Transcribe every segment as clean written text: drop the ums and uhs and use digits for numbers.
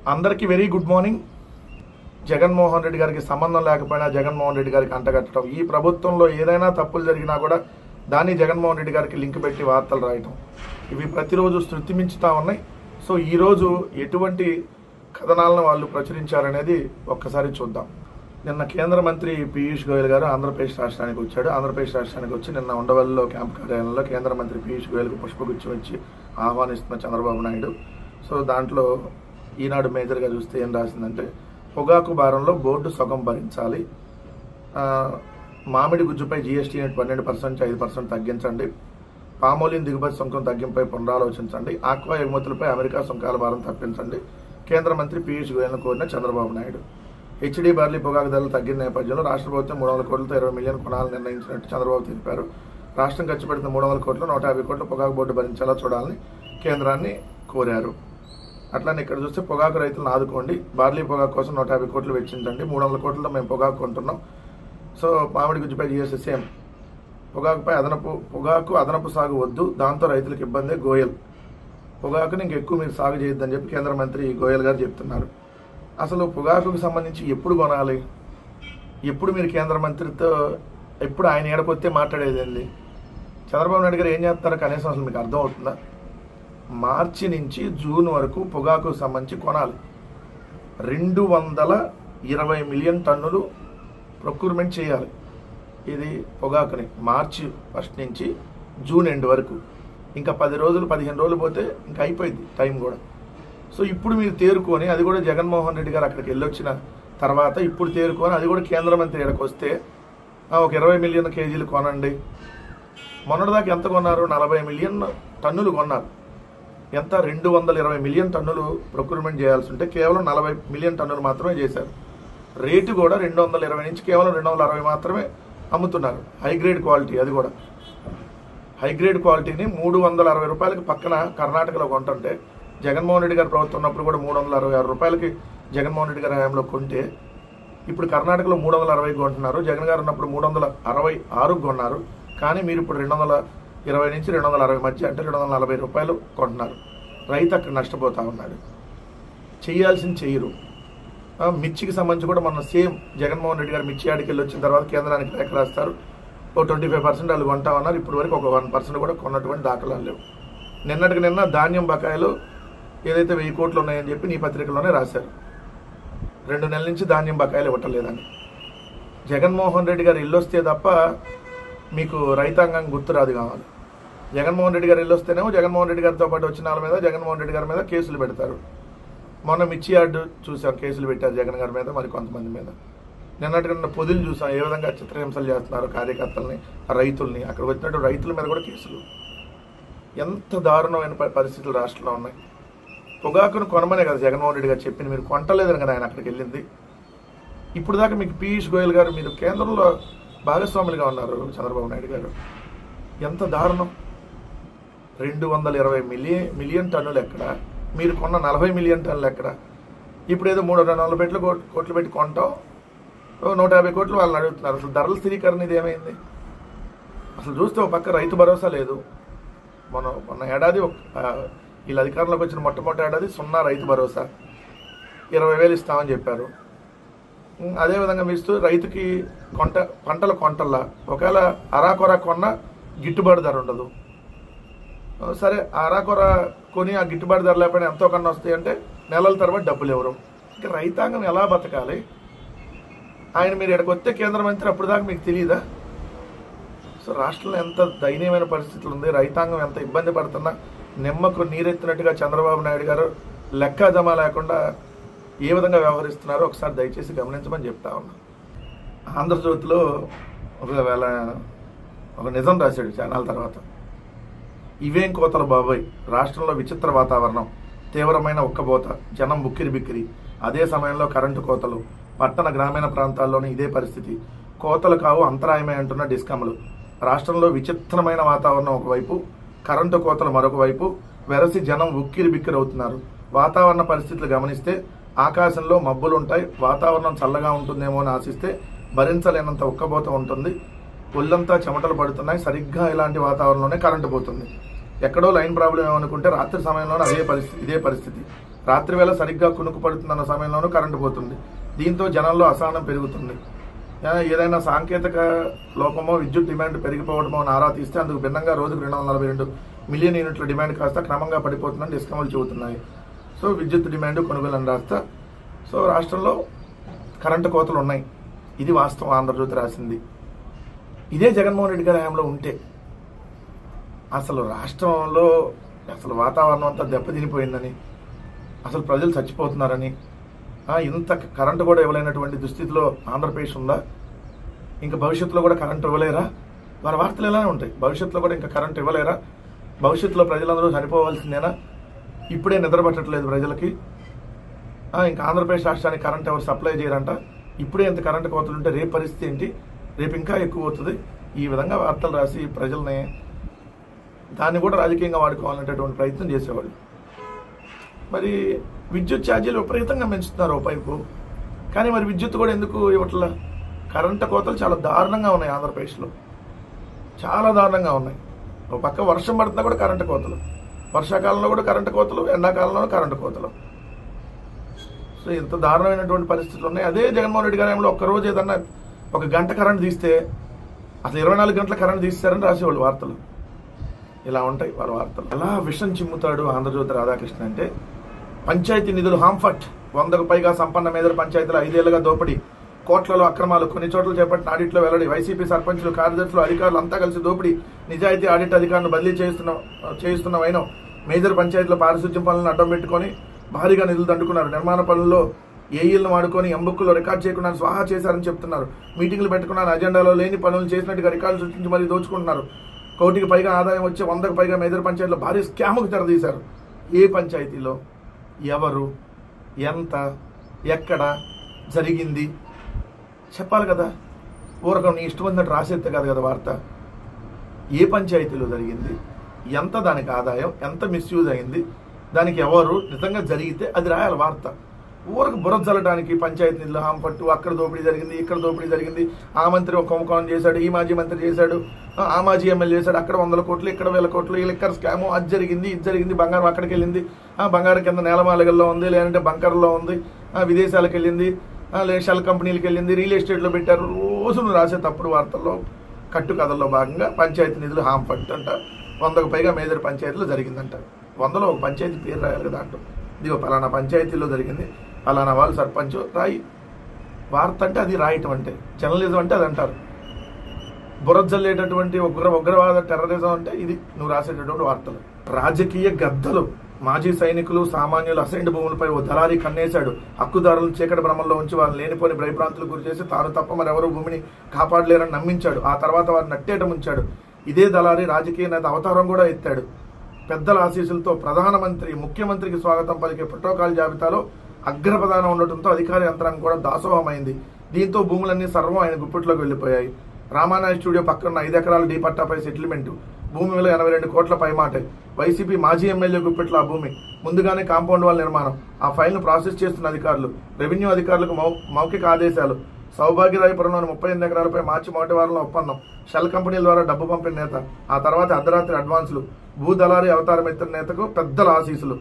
అందరికీ very good morning. Jaganmohan Reddy గారికి సంబంధం లేకపోయినా జగన్మోహన్ రెడ్డి గారికి అంటగట్టడం, ఈ ప్రభుత్వంలో ఏదైనా తప్పులు జరిగినా కూడా దాన్ని జగన్మోహన్ రెడ్డి గారికి లింక్ పెట్టి వార్తలు రాయటం, ఇవి ప్రతిరోజు శృతి మించుతా ఉన్నాయి. సో ఈరోజు ఎటువంటి కథనాలను వాళ్ళు ప్రచురించారనేది ఒక్కసారి చూద్దాం. నిన్న కేంద్ర మంత్రి పీయూష్ గోయల్ గారు ఆంధ్రప్రదేశ్ రాష్ట్రానికి వచ్చాడు. ఆంధ్రప్రదేశ్ రాష్ట్రానికి వచ్చి నిన్న ఉండవల్లిలో క్యాంప్ కార్యాలయంలో కేంద్ర మంత్రి పీయూష్ గోయల్కు పుష్పగుచ్చం ఇచ్చి ఆహ్వానిస్తున్న చంద్రబాబు నాయుడు. సో దాంట్లో ఈనాడు మేజర్గా చూస్తే ఏం రాసిందంటే, పొగాకు భారంలో బోర్డు సగం భరించాలి, మామిడి గుజ్జుపై జీఎస్టీని 12% 5% తగ్గించండి, పామోలిన్ దిగుబడి సుంకం తగ్గింపై పునరాలోచించండి, ఆక్వా ఎగుమతులపై అమెరికా సుంకాల భారం తప్పించండి, కేంద్ర మంత్రి పీయూష్ గోయల్ను కోరిన చంద్రబాబు నాయుడు. హెచ్డీ బార్లీ పొగాకు ధరలు తగ్గిన నేపథ్యంలో రాష్ట్ర ప్రభుత్వం 300 కోట్లతో 20 మిలియన్ కొనాలని నిర్ణయించినట్టు చంద్రబాబు తెలిపారు. రాష్ట్రం ఖర్చు పెడుతున్న 300 కోట్లు 150 కోట్లు పొగాకు బోర్డు భరించేలా చూడాలని కేంద్రాన్ని కోరారు. అట్లానే ఇక్కడ చూస్తే పొగాకు రైతులను ఆదుకోండి, బార్లీ పొగాకు కోసం 150 కోట్లు వెచ్చించండి, 300 కోట్లతో మేము పొగాకు కొంటున్నాం. సో మామిడి గుజ్జుపై జీఎస్టీ సేమ్, పొగాకు అదనపు సాగు వద్దు, దాంతో రైతులకు ఇబ్బంది. గోయల్, పొగాకుని ఇంకెక్కువ మీరు సాగు చేయొద్దని చెప్పి కేంద్ర మంత్రి గోయల్ గారు చెప్తున్నారు. అసలు పొగాకుకు సంబంధించి ఎప్పుడు కొనాలి, ఎప్పుడు మీరు కేంద్ర మంత్రితో ఎప్పుడు ఆయన ఏడపోతే మాట్లాడేది ఏంది? చంద్రబాబు నాయుడు గారు ఏం చేస్తారో కనీసం అసలు మీకు అర్థం అవుతుందా? మార్చి నుంచి జూన్ వరకు పొగాకు సంబంధించి కొనాలి. 220 మిలియన్ టన్నులు ప్రొక్యూర్మెంట్ చేయాలి. ఇది పొగాకుని మార్చి 1 నుంచి జూన్ ఎండ్ వరకు. ఇంకా 10 రోజులు 15 రోజులు పోతే ఇంకా అయిపోయింది టైం కూడా. సో ఇప్పుడు మీరు తేరుకొని, అది కూడా జగన్మోహన్ రెడ్డి గారు అక్కడికి వెళ్ళొచ్చిన తర్వాత ఇప్పుడు తేరుకొని, అది కూడా కేంద్ర మంత్రి ఇక్కడికి వస్తే ఒక 20 మిలియన్ కేజీలు కొనండి. మొన్నటిదాకా ఎంత కొన్నారు? 40 మిలియన్ టన్నులు కొన్నారు. ఎంత? 220 మిలియన్ టన్నులు ప్రొక్యూర్మెంట్ చేయాల్సి ఉంటే కేవలం 40 మిలియన్ టన్నులు మాత్రమే చేశారు. రేటు కూడా 220 నుంచి కేవలం 260 మాత్రమే అమ్ముతున్నారు. హైగ్రేడ్ క్వాలిటీ, అది కూడా హైగ్రేడ్ క్వాలిటీని 360 రూపాయలకి పక్కన కర్ణాటకలో కొంటుంటే, జగన్మోహన్ రెడ్డి గారి ప్రభుత్వం ఉన్నప్పుడు కూడా 366 రూపాయలకి జగన్మోహన్ రెడ్డి గారి హయాంలో కొంటే, ఇప్పుడు కర్ణాటకలో 360 కొంటున్నారు. జగన్ గారు ఉన్నప్పుడు 366 కొన్నారు. కానీ మీరు ఇప్పుడు 220 నుంచి 260 మధ్య, అంటే 240 రూపాయలు కొంటున్నారు. రైతు అక్కడ నష్టపోతా ఉన్నాడు. చేయాల్సింది చెయ్యరు. మిర్చికి సంబంధించి కూడా మొన్న సేమ్ జగన్మోహన్ రెడ్డి గారు మిర్చి ఆడికి వెళ్ళి వచ్చిన తర్వాత కేంద్రానికి లేఖ రాస్తారు. 25% వాళ్ళు కొంటా ఉన్నారు. ఇప్పటి వరకు ఒక 1% కూడా కొన్నటువంటి దాఖలాలు లేవు. నిన్నటికి నిన్న ధాన్యం బకాయిలు ఏదైతే 1000 కోట్లు ఉన్నాయని చెప్పి నీ పత్రికలోనే రాశారు. 2 నెలల నుంచి ధాన్యం బకాయిలు ఇవ్వటలేదని. జగన్మోహన్ రెడ్డి గారు ఇల్లొస్తే తప్ప మీకు రైతాంగం గుర్తురాదు కావాలి. జగన్మోహన్ రెడ్డి గారు ఇల్లొస్తేనేమో జగన్మోహన్ రెడ్డి గారితో పాటు వచ్చిన వాళ్ళ మీద, జగన్మోహన్ రెడ్డి గారి మీద కేసులు పెడతారు. మొన్న మిర్చి యార్డు చూసాం, కేసులు పెట్టారు జగన్ గారి మీద, మరి కొంతమంది మీద. నిన్నటికన్నా పొదులు చూసాం ఏ విధంగా చిత్రహింసలు చేస్తున్నారు కార్యకర్తల్ని, రైతుల్ని. అక్కడ వచ్చినట్టు రైతుల మీద కూడా కేసులు. ఎంత దారుణమైన పరిస్థితులు రాష్ట్రంలో ఉన్నాయి. పొగాకును కొనమనే కదా జగన్మోహన్ రెడ్డి గారు చెప్పింది, మీరు కొంటలేదని కదా ఆయన అక్కడికి వెళ్ళింది. ఇప్పుడు దాకా మీకు పీయూష్ గోయల్ గారు, మీరు కేంద్రంలో భాగస్వాములుగా ఉన్నారు చంద్రబాబు నాయుడు గారు. ఎంత దారుణం! 220 మిలియన్ టన్నులు ఎక్కడ, మీరు కొన్న 40 మిలియన్ టన్నులు ఎక్కడ? ఇప్పుడు ఏదో 340 కోట్లు పెట్టి కొంటాం, 150 కోట్లు వాళ్ళని అడుగుతున్నారు. అసలు ధరల స్థిరీకరణ ఇది ఏమైంది? అసలు చూస్తే ఒక పక్క రైతు భరోసా లేదు. మొన్న ఏడాది వీళ్ళు అధికారంలోకి వచ్చిన మొట్టమొదటి ఏడాది 0 రైతు భరోసా, 20,000 ఇస్తామని చెప్పారు. అదేవిధంగా మీస్తూ రైతుకి పంటల ఒకవేళ అరాకొర కొన్న గిట్టుబాటు ధర ఉండదు. సరే, అరాకొర కొని ఆ గిట్టుబాటు ధర లేకపోయినా ఎంతో కన్నా వస్తాయంటే నెలల తర్వాత డబ్బులు ఎవరు? ఇంకా రైతాంగం ఎలా బతకాలి? ఆయన మీరు ఇక్కడికి వస్తే కేంద్ర మంత్రి, అప్పుడు దాకా మీకు తెలియదా? సో రాష్ట్రంలో ఎంత దయనీయమైన పరిస్థితులు ఉంది, రైతాంగం ఎంత ఇబ్బంది పడుతున్నా నిమ్మకు నీరెత్తినట్టుగా చంద్రబాబు నాయుడు గారు లెక్కాజమా లేకుండా ఏ విధంగా వ్యవహరిస్తున్నారో ఒకసారి దయచేసి గమనించమని చెప్తా ఉన్నా. ఆంధ్రజ్యోతిలో ఒక నిజం రాశాడు చానాల తర్వాత. ఇవేం కోతలు బాబోయ్, రాష్ట్రంలో విచిత్ర వాతావరణం, తీవ్రమైన ఉక్కబోత, జనం బుక్కిరి బిక్కిరి. అదే సమయంలో కరెంటు కోతలు. పట్టణ గ్రామీణ ప్రాంతాల్లోని ఇదే పరిస్థితి. కోతలు కావు, అంతరాయమే అంటున్న డిస్కమ్లు. రాష్ట్రంలో విచిత్రమైన వాతావరణం ఒకవైపు, కరెంటు కోతలు మరొక వైపు. వెరసి జనం ఉక్కిరి బిక్కిరి అవుతున్నారు. వాతావరణ పరిస్థితులు గమనిస్తే ఆకాశంలో మబ్బులుంటాయి, వాతావరణం చల్లగా ఉంటుందేమో అని ఆశిస్తే భరించలేనంత ఉక్కబోత ఉంటుంది. ఒళ్ళంతా చెమటలు పడుతున్నాయి. సరిగ్గా ఇలాంటి వాతావరణంలోనే కరెంటు పోతుంది. ఎక్కడో లైన్ ప్రాబ్లం ఏమనుకుంటే రాత్రి సమయంలోనే ఇదే పరిస్థితి. రాత్రి వేళ సరిగ్గా కునుకు పడుతుందన్న సమయంలోనూ కరెంటు పోతుంది. దీంతో జనంలో అసహనం పెరుగుతుంది. ఏదైనా సాంకేతిక లోపమో విద్యుత్ డిమాండ్ పెరిగిపోవడమో ఆరా తీస్తే అందుకు భిన్నంగా రోజుకు 242 మిలియన్ యూనిట్ల డిమాండ్ కాస్త క్రమంగా పడిపోతుందని డిస్కమ్లు చెబుతున్నాయి. సో విద్యుత్ డిమాండ్ కొనుగోలు రాస్తా. సో రాష్ట్రంలో కరెంటు కోతలు ఉన్నాయి. ఇది వాస్తవం. ఆంధ్రజ్యోతి రాసింది. ఇదే జగన్మోహన్ రెడ్డి గారి హయాంలో ఉంటే అసలు రాష్ట్రంలో అసలు వాతావరణం అంతా దెబ్బతినిపోయిందని, అసలు ప్రజలు చచ్చిపోతున్నారని, ఇంత కరెంటు కూడా ఇవ్వలేనటువంటి దుస్థితిలో ఆంధ్రప్రదేశ్ ఉందా? ఇంకా భవిష్యత్తులో కూడా కరెంటు ఇవ్వలేరా? వాళ్ళ వార్తలు ఇలానే ఉంటాయి. భవిష్యత్తులో కూడా ఇంకా కరెంటు ఇవ్వలేరా? భవిష్యత్తులో ప్రజలందరూ చనిపోవాల్సిందేనా? ఇప్పుడే నిద్ర పట్టట్లేదు ప్రజలకి. ఇంకా ఆంధ్రప్రదేశ్ రాష్ట్రానికి కరెంట్ ఎవరు సప్లై చేయరంట. ఇప్పుడే ఇంత కరెంటు కోతలు ఉంటే రేపు పరిస్థితి ఏంటి? రేపు ఇంకా ఎక్కువ అవుతుంది. ఈ విధంగా వార్తలు రాసి ప్రజల్ని దాన్ని కూడా రాజకీయంగా వాడుకోవాలనేటటువంటి ప్రయత్నం చేసేవాళ్ళు. మరి విద్యుత్ ఛార్జీలు విపరీతంగా పెంచుతున్నారు ఓపైపు. కానీ మరి విద్యుత్ కూడా ఎందుకు ఇవ్వట్లా? కరెంటు కోతలు చాలా దారుణంగా ఉన్నాయి ఆంధ్రప్రదేశ్లో. చాలా దారుణంగా ఉన్నాయి. ఒక పక్క వర్షం పడుతున్నా కూడా కరెంటు కోతలు, వర్షాకాలంలో కూడా కరెంటు కోతలు, ఎండాకాలంలో కరెంటు కోతలు. సో ఇంత దారుణమైనటువంటి పరిస్థితులు ఉన్నాయి. అదే జగన్మోహన్ రెడ్డి గారి ఒక్కరోజు ఏదన్నా ఒక గంట కరెంట్ తీస్తే అసలు 24 గంటల కరెంట్ తీస్తారని రాసేవాళ్ళు వార్తలు. ఇలా ఉంటాయి వాళ్ళ వార్తలు. అలా విషం చిమ్ముతాడు ఆంధ్రజ్యోతి రాధాకృష్ణ అంటే పంచాయతీ నిధులు హాంఫట్, 100కు పైగా సంపన్న మేదర పంచాయతీలు 5 ఏళ్లుగా దోపిడీ, కోట్లలో అక్రమాలు, కొన్ని చోట్ల చేపట్టిన ఆడిట్లో వెల్లడి, వైసీపీ సర్పంచులు, కార్యదర్శులు, అధికారులు అంతా కలిసి దోపిడీ, నిజాయితీ ఆడిట్ అధికారులను బదిలీ చేస్తున్న వైనం, మేజర్ పంచాయతీల పారిశుద్ధ్యం పనులను అడ్డం పెట్టుకుని భారీగా నిధులు దండుకున్నారు, నిర్మాణ పనుల్లో ఏఈలను వాడుకొని ఎంబుక్కుల్లో రికార్డు చేయకుండా స్వాహా చేశారని చెప్తున్నారు, మీటింగ్లు పెట్టుకున్నారు, అజెండాలో లేని పనులు చేసినట్టుగా రికార్డులు సృష్టించి మరీ దోచుకుంటున్నారు, 1 కోటికి పైగా ఆదాయం వచ్చే 100కు పైగా మేజర్ పంచాయతీలో భారీ స్కామ్కు తెరదీశారు. ఏ పంచాయతీలో ఎవరు, ఎంత, ఎక్కడ జరిగింది చెప్పాలి కదా. ఊరకం నీ ఇష్టం వచ్చినట్టు రాసేస్తే కాదు కదా వార్త. ఏ పంచాయతీలో జరిగింది, ఎంత దానికి ఆదాయం, ఎంత మిస్యూజ్ అయింది, దానికి ఎవరు, నిజంగా జరిగితే అది రాయాలి వార్త. ఊరకు బురద చల్లడానికి పంచాయతీ నిధులు హాంపట్టు, అక్కడ దోపిడీ జరిగింది, ఇక్కడ దోపిడీ జరిగింది, ఆ మంత్రి ఒక కుంభకోణం చేశాడు, ఈ మాజీ మంత్రి చేశాడు, ఆ మాజీ ఎమ్మెల్యే చేశాడు, అక్కడ 100 కోట్లు, ఇక్కడ 1000 కోట్లు, ఈ లిక్కర్ స్కాము, అది జరిగింది, ఇది జరిగింది, బంగారం అక్కడికి వెళ్ళింది, బంగారం కింద నేలమాలగల్లో ఉంది, లేదంటే బంకర్లో ఉంది, విదేశాలకు వెళ్ళింది, లేదా షెల్ కంపెనీలకు వెళ్ళింది, రియల్ ఎస్టేట్లో పెట్టారు. రోజు నువ్వు రాసే తప్పుడు వార్తల్లో కట్టు కథల్లో భాగంగా పంచాయతీ నిధులు హాంపట్టు అంట, 100కు పైగా మేజర్ పంచాయతీలో జరిగిందంట. 100లో ఒక పంచాయతీ పేరు రాయాలి కదా అంటూ. ఇదిగో పలానా పంచాయతీలో జరిగింది, పలానా వాళ్ళు సర్పంచ్ రాయి. వార్త అంటే అది రాయటం అంటే, జర్నలిజం అంటే అది అంటారు. బురద జల్లేటటువంటి ఉగ్రవాద టెర్రరిజం అంటే ఇది నువ్వు రాసేటటువంటి వార్తలు. రాజకీయ గద్దలు, మాజీ సైనికులు, సామాన్యులు అసైన్డ్ భూములపై ఓ దళారీ కన్నేశాడు. హక్కుదారులను చీకటి భ్రమంలో ఉంచి వారిని లేనిపోని భయభ్రాంతులకు గురి చేసి తాను తప్ప మరెవరూ భూమిని కాపాడలేరని నమ్మించాడు. ఆ తర్వాత వారిని నట్టేట ముంచాడు. ఇదే దళారీ రాజకీయ నేత అవతారం కూడా ఎత్తాడు. పెద్దల ఆశీస్సులతో ప్రధానమంత్రి, ముఖ్యమంత్రికి స్వాగతం పలికే ప్రోటోకాల్ జాబితాలో అగ్రప్రధానం ఉండటంతో అధికార యంత్రాంగం కూడా దాసోహమైంది. దీంతో భూములన్నీ సర్వం ఆయన గుప్పిట్లోకి వెళ్లిపోయాయి. రామానాయ స్టూడియో పక్కన 5 ఎకరాల డీ పట్టాపై సెటిల్మెంట్, భూమి విలువ 82 కోట్ల పైమాటే. వైసీపీ మాజీ ఎమ్మెల్యే గుప్పిట్ల ఆ భూమి, ముందుగానే కాంపౌండ్ వాల్ నిర్మాణం, ఆ ఫైల్ను ప్రాసెస్ చేస్తున్న అధికారులు, రెవెన్యూ అధికారులకు మౌఖిక ఆదేశాలు. సౌభాగ్యరాయపురంలోని 38 ఎకరాలపై మార్చి 1 వారంలో ఒప్పందం, షెల్ కంపెనీల ద్వారా డబ్బు పంపిన నేత, ఆ తర్వాత అర్ధరాత్రి అడ్వాన్సులు, భూదళారీ అవతారం ఎత్తిన నేతకు పెద్దల ఆశీస్సులు.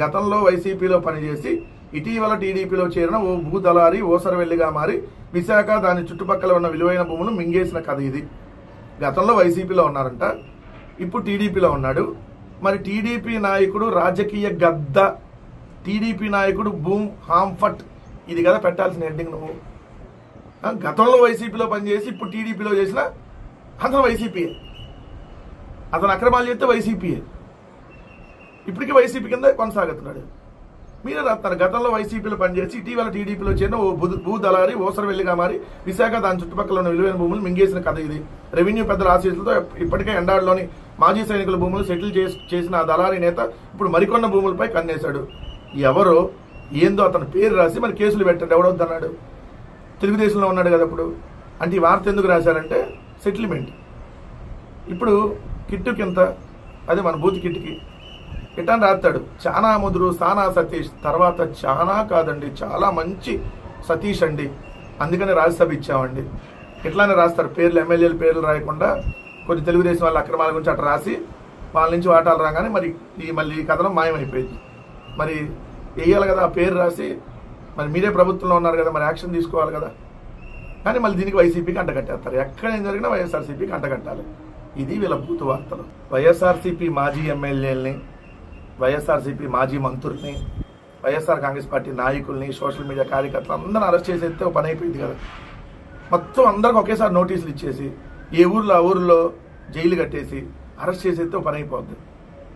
గతంలో వైసీపీలో పనిచేసి ఇటీవల టీడీపీలో చేరిన ఓ భూదళారీ ఓసరవెల్లిగా మారి విశాఖ దాని చుట్టుపక్కల ఉన్న విలువైన భూములు మింగేసిన కథ ఇది. గతంలో వైసీపీలో ఉన్నారంట, ఇప్పుడు టీడీపీలో ఉన్నాడు. మరి టీడీపీ నాయకుడు రాజకీయ గద్ద, టీడీపీ నాయకుడు బూమ్ హాంఫట్, ఇది కదా పెట్టాల్సిన హెడ్డింగ్. నువ్వు గతంలో వైసీపీలో పనిచేసి ఇప్పుడు టీడీపీలో చేసిన అతను వైసీపీయే, అతను అక్రమాలు చేస్తే వైసీపీయే, ఇప్పటికీ వైసీపీ కింద కొనసాగుతున్నాడు. మీరే రాస్తారు గతంలో వైసీపీలో పనిచేసి ఇటీవల టీడీపీలో చేరిన ఓ భూదళారీ ఓసరవెల్లిగా మారి విశాఖ దాని చుట్టుపక్కల ఉన్న విలువైన భూములు మింగేసిన కథ ఇది. రెవెన్యూ పెద్దల ఆశీస్సులతో ఇప్పటికే ఎండాడులోని మాజీ సైనికుల భూములు సెటిల్ చేసిన ఆ దళారీ నేత ఇప్పుడు మరికొన్న భూములపై కన్నేశాడు. ఎవరో ఏందో అతని పేరు రాసి మరి కేసులు పెట్టండి, ఎవడొద్దన్నాడు? తెలుగుదేశంలో ఉన్నాడు కదా అప్పుడు. అంటే ఈ వార్త ఎందుకు రాశారంటే సెటిల్మెంట్. ఇప్పుడు కిట్టుకింత, అదే మన బూత్ కిట్టుకి ఇటాన్ని రాస్తాడు. చాలా ముదురు సానా సతీష్, తర్వాత చాలా కాదండి చాలా మంచి సతీష్ అండి, అందుకని రాజ్యసభ ఇచ్చామండి. ఇట్లానే రాస్తారు పేర్లు, ఎమ్మెల్యేల పేర్లు రాయకుండా కొన్ని తెలుగుదేశం వాళ్ళ అక్రమాల గురించి అట్లా రాసి వాళ్ళ నుంచి వాటాలు రాగానే మళ్ళీ ఈ కథనం మాయమైపోయింది. మరి వేయాలి కదా, ఆ పేరు రాసి మరి మీరే ప్రభుత్వంలో ఉన్నారు కదా, మరి యాక్షన్ తీసుకోవాలి కదా. కానీ మళ్ళీ దీనికి వైసీపీకి అంటగట్టేస్తారు. ఎక్కడ ఏం జరిగినా వైఎస్ఆర్సీపీకి అంటగట్టాలి. ఇది వీళ్ళ బూతు వార్తలు. వైఎస్ఆర్సీపీ మాజీ ఎమ్మెల్యేలని, వైఎస్ఆర్సీపీ మాజీ మంత్రుల్ని, వైఎస్ఆర్ కాంగ్రెస్ పార్టీ నాయకుల్ని, సోషల్ మీడియా కార్యకర్తలు అందరిని అరెస్ట్ చేసేస్తే ఒక పని అయిపోయింది కదా. మొత్తం అందరికి ఒకేసారి నోటీసులు ఇచ్చేసి ఏ ఊర్లో ఆ ఊర్లో జైలు కట్టేసి అరెస్ట్ చేసేస్తే ఒక పని అయిపోద్ది.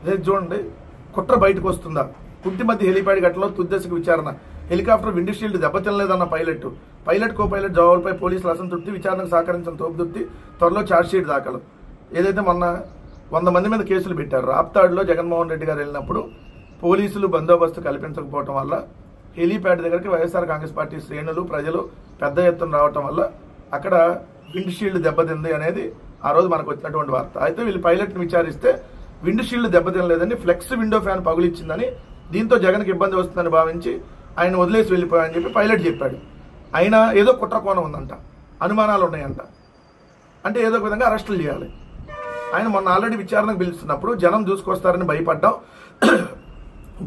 అదే చూడండి, కుట్ర బయటకు వస్తుందా? కుంటిమధ్య హెలిప్యాడ్ ఘటనలో తుద్దశకు విచారణ. హెలికాప్టర్ విండ్షీల్డ్ దెబ్బతినలేదన్న పైలట్ కో పైలట్ జవాబులపై పోలీసులు అసంతృప్తి, విచారణకు సహకరించిన తోపుదుర్తి, త్వరలో ఛార్జ్షీట్ దాఖలు. ఏదైతే మొన్న 100 మంది మీద కేసులు పెట్టారు. రాప్తాడులో జగన్మోహన్ రెడ్డి గారు వెళ్ళినప్పుడు పోలీసులు బందోబస్తు కల్పించకపోవటం వల్ల హెలీప్యాడ్ దగ్గరికి వైఎస్ఆర్ కాంగ్రెస్ పార్టీ శ్రేణులు ప్రజలు పెద్ద ఎత్తున రావటం వల్ల అక్కడ విండ్షీల్డ్ దెబ్బతింది అనేది ఆ రోజు మనకు వచ్చినటువంటి వార్త. అయితే వీళ్ళు పైలట్ని విచారిస్తే విండ్షీల్డ్ దెబ్బతినలేదని, ఫ్లెక్స్ విండో ఫ్యాన్ పగులిచ్చిందని, దీంతో జగన్కి ఇబ్బంది వస్తుందని భావించి ఆయన వదిలేసి వెళ్ళిపోయాయని చెప్పి పైలట్ చెప్పాడు. అయినా ఏదో కుట్ర కోణం ఉందంట, అనుమానాలు ఉన్నాయంట, అంటే ఏదో ఒక విధంగా అరెస్టులు చేయాలి. ఆయన మొన్న ఆల్రెడీ విచారణకు పిలుస్తున్నప్పుడు జనం దూసుకొస్తారని భయపడ్డాం,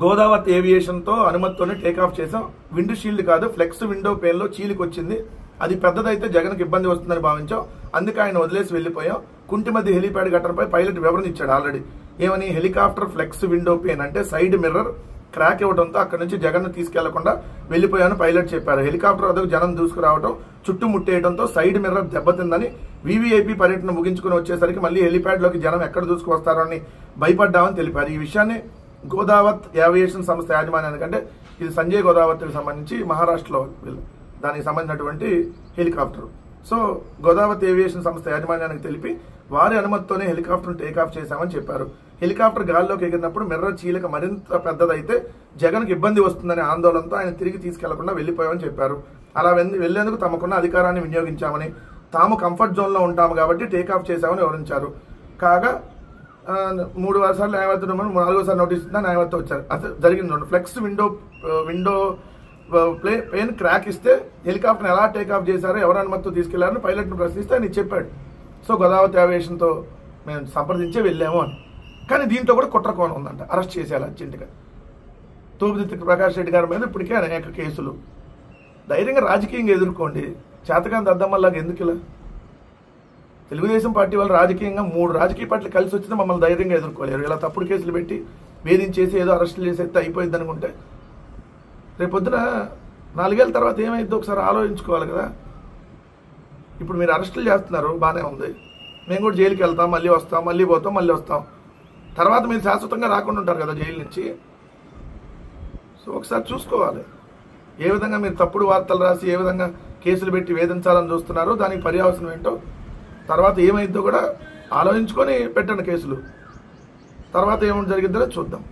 గోదావరి ఏవియేషన్తో అనుమతితోనే టేకాఫ్ చేసాం, విండ్ షీల్డ్ కాదు ఫ్లెక్స్ విండో పేన్లో చీలికి వచ్చింది, అది పెద్దదైతే జగన్కి ఇబ్బంది వస్తుందని భావించాం, అందుకే ఆయన వదిలేసి వెళ్ళిపోయాం. కుంటిమధ్య హెలిప్యాడ్ ఘటనపై పైలట్ వివరణ ఇచ్చాడు ఆల్రెడీ. ఏమని? హెలికాప్టర్ ఫ్లెక్స్ విండో పేన్ అంటే సైడ్ మిర్రర్ క్రాక్ ఇవ్వడంతో అక్కడి నుంచి జగన్ తీసుకెళ్లకుండా వెళ్లిపోయాను పైలట్ చెప్పారు. హెలికాప్టర్ వద్దకు జనం దూసుకురావడం, చుట్టుముట్టేయడంతో సైడ్ మిర్రర్ దెబ్బతిందని, వీవీఐపీ పర్యటన ముగించుకుని వచ్చేసరికి మళ్ళీ హెలిప్యాడ్ లోకి జనం ఎక్కడ దూసుకువస్తారో అని భయపడ్డామని తెలిపారు. ఈ విషయాన్ని గోదావరి ఏవియేషన్ సంస్థ యాజమాన్యానికి, అంటే ఇది సంజయ్ గోదావరికి సంబంధించి మహారాష్ట్రలో దానికి సంబంధించినటువంటి హెలికాప్టర్. సో గోదావరి ఏవియేషన్ సంస్థ యాజమాన్యానికి తెలిపి వారి అనుమతితోనే హెలికాప్టర్ టేకాఫ్ చేశామని చెప్పారు. హెలికాప్టర్ గాల్లోకి ఎగిరినప్పుడు మిర్రర్ చీలిక మరింత పెద్దదైతే జగన్కి ఇబ్బంది వస్తుందనే ఆందోళనతో ఆయన తిరిగి తీసుకెళ్లకుండా వెళ్లిపోయామని చెప్పారు. అలా వెళ్లేందుకు తమకున్న అధికారాన్ని వినియోగించామని, తాము కంఫర్ట్ జోన్లో ఉంటాము కాబట్టి టేకాఫ్ చేశామని వివరించారు. కాగా 3 సార్లు న్యాయవాది, 4సారి నోటీస్ ఇచ్చిన న్యాయవాదితో వచ్చారు. అసలు జరిగింది ఫ్లెక్స్ విండో పేన్ క్రాక్ ఇస్తే హెలికాప్టర్ ఎలా టేకాఫ్ చేశారో, ఎవరు అనుమతితో తీసుకెళ్లారని పైలట్ను ప్రశ్నిస్తే ఆయన చెప్పాడు. సో గోదావరి ఏవియేషన్తో మేము సంప్రదించే వెళ్ళాము అని. కానీ దీంతో కూడా కుట్ర కోణం ఉందంట, అరెస్ట్ చేసేయాలి అర్జెంటుగా. తోపుదుర్తి ప్రకాష్ రెడ్డి గారి మీద ఇప్పటికే అనేక కేసులు. ధైర్యంగా రాజకీయంగా ఎదుర్కోండి, చేతకాని దద్దమ్మల్లాగా ఎందుకు ఇలా? తెలుగుదేశం పార్టీ వాళ్ళు రాజకీయంగా 3 రాజకీయ పార్టీలు కలిసి వచ్చినా మమ్మల్ని ధైర్యంగా ఎదుర్కోలేరు. ఇలా తప్పుడు కేసులు పెట్టి వేధించేసి ఏదో అరెస్టులు చేసేస్తే అయిపోయింది అనుకుంటే రేపొద్దున 4 ఏళ్ళ తర్వాత ఏమైందో ఒకసారి ఆలోచించుకోవాలి కదా. ఇప్పుడు మీరు అరెస్టులు చేస్తున్నారు, బాగానే ఉంది, మేము కూడా జైలుకి వెళ్తాం, మళ్ళీ వస్తాం, మళ్ళీ పోతాం, మళ్ళీ వస్తాం, తర్వాత మీరు శాశ్వతంగా రాకుండా ఉంటారు కదా జైలు నుంచి. సో ఒకసారి చూసుకోవాలి ఏ విధంగా మీరు తప్పుడు వార్తలు రాసి ఏ విధంగా కేసులు పెట్టి వేధించాలని చూస్తున్నారో, దానికి పర్యవసనం ఏంటో, తర్వాత ఏమైందో కూడా ఆలోచించుకొని పెట్టండి కేసులు. తర్వాత ఏమైనా జరిగిద్దో చూద్దాం.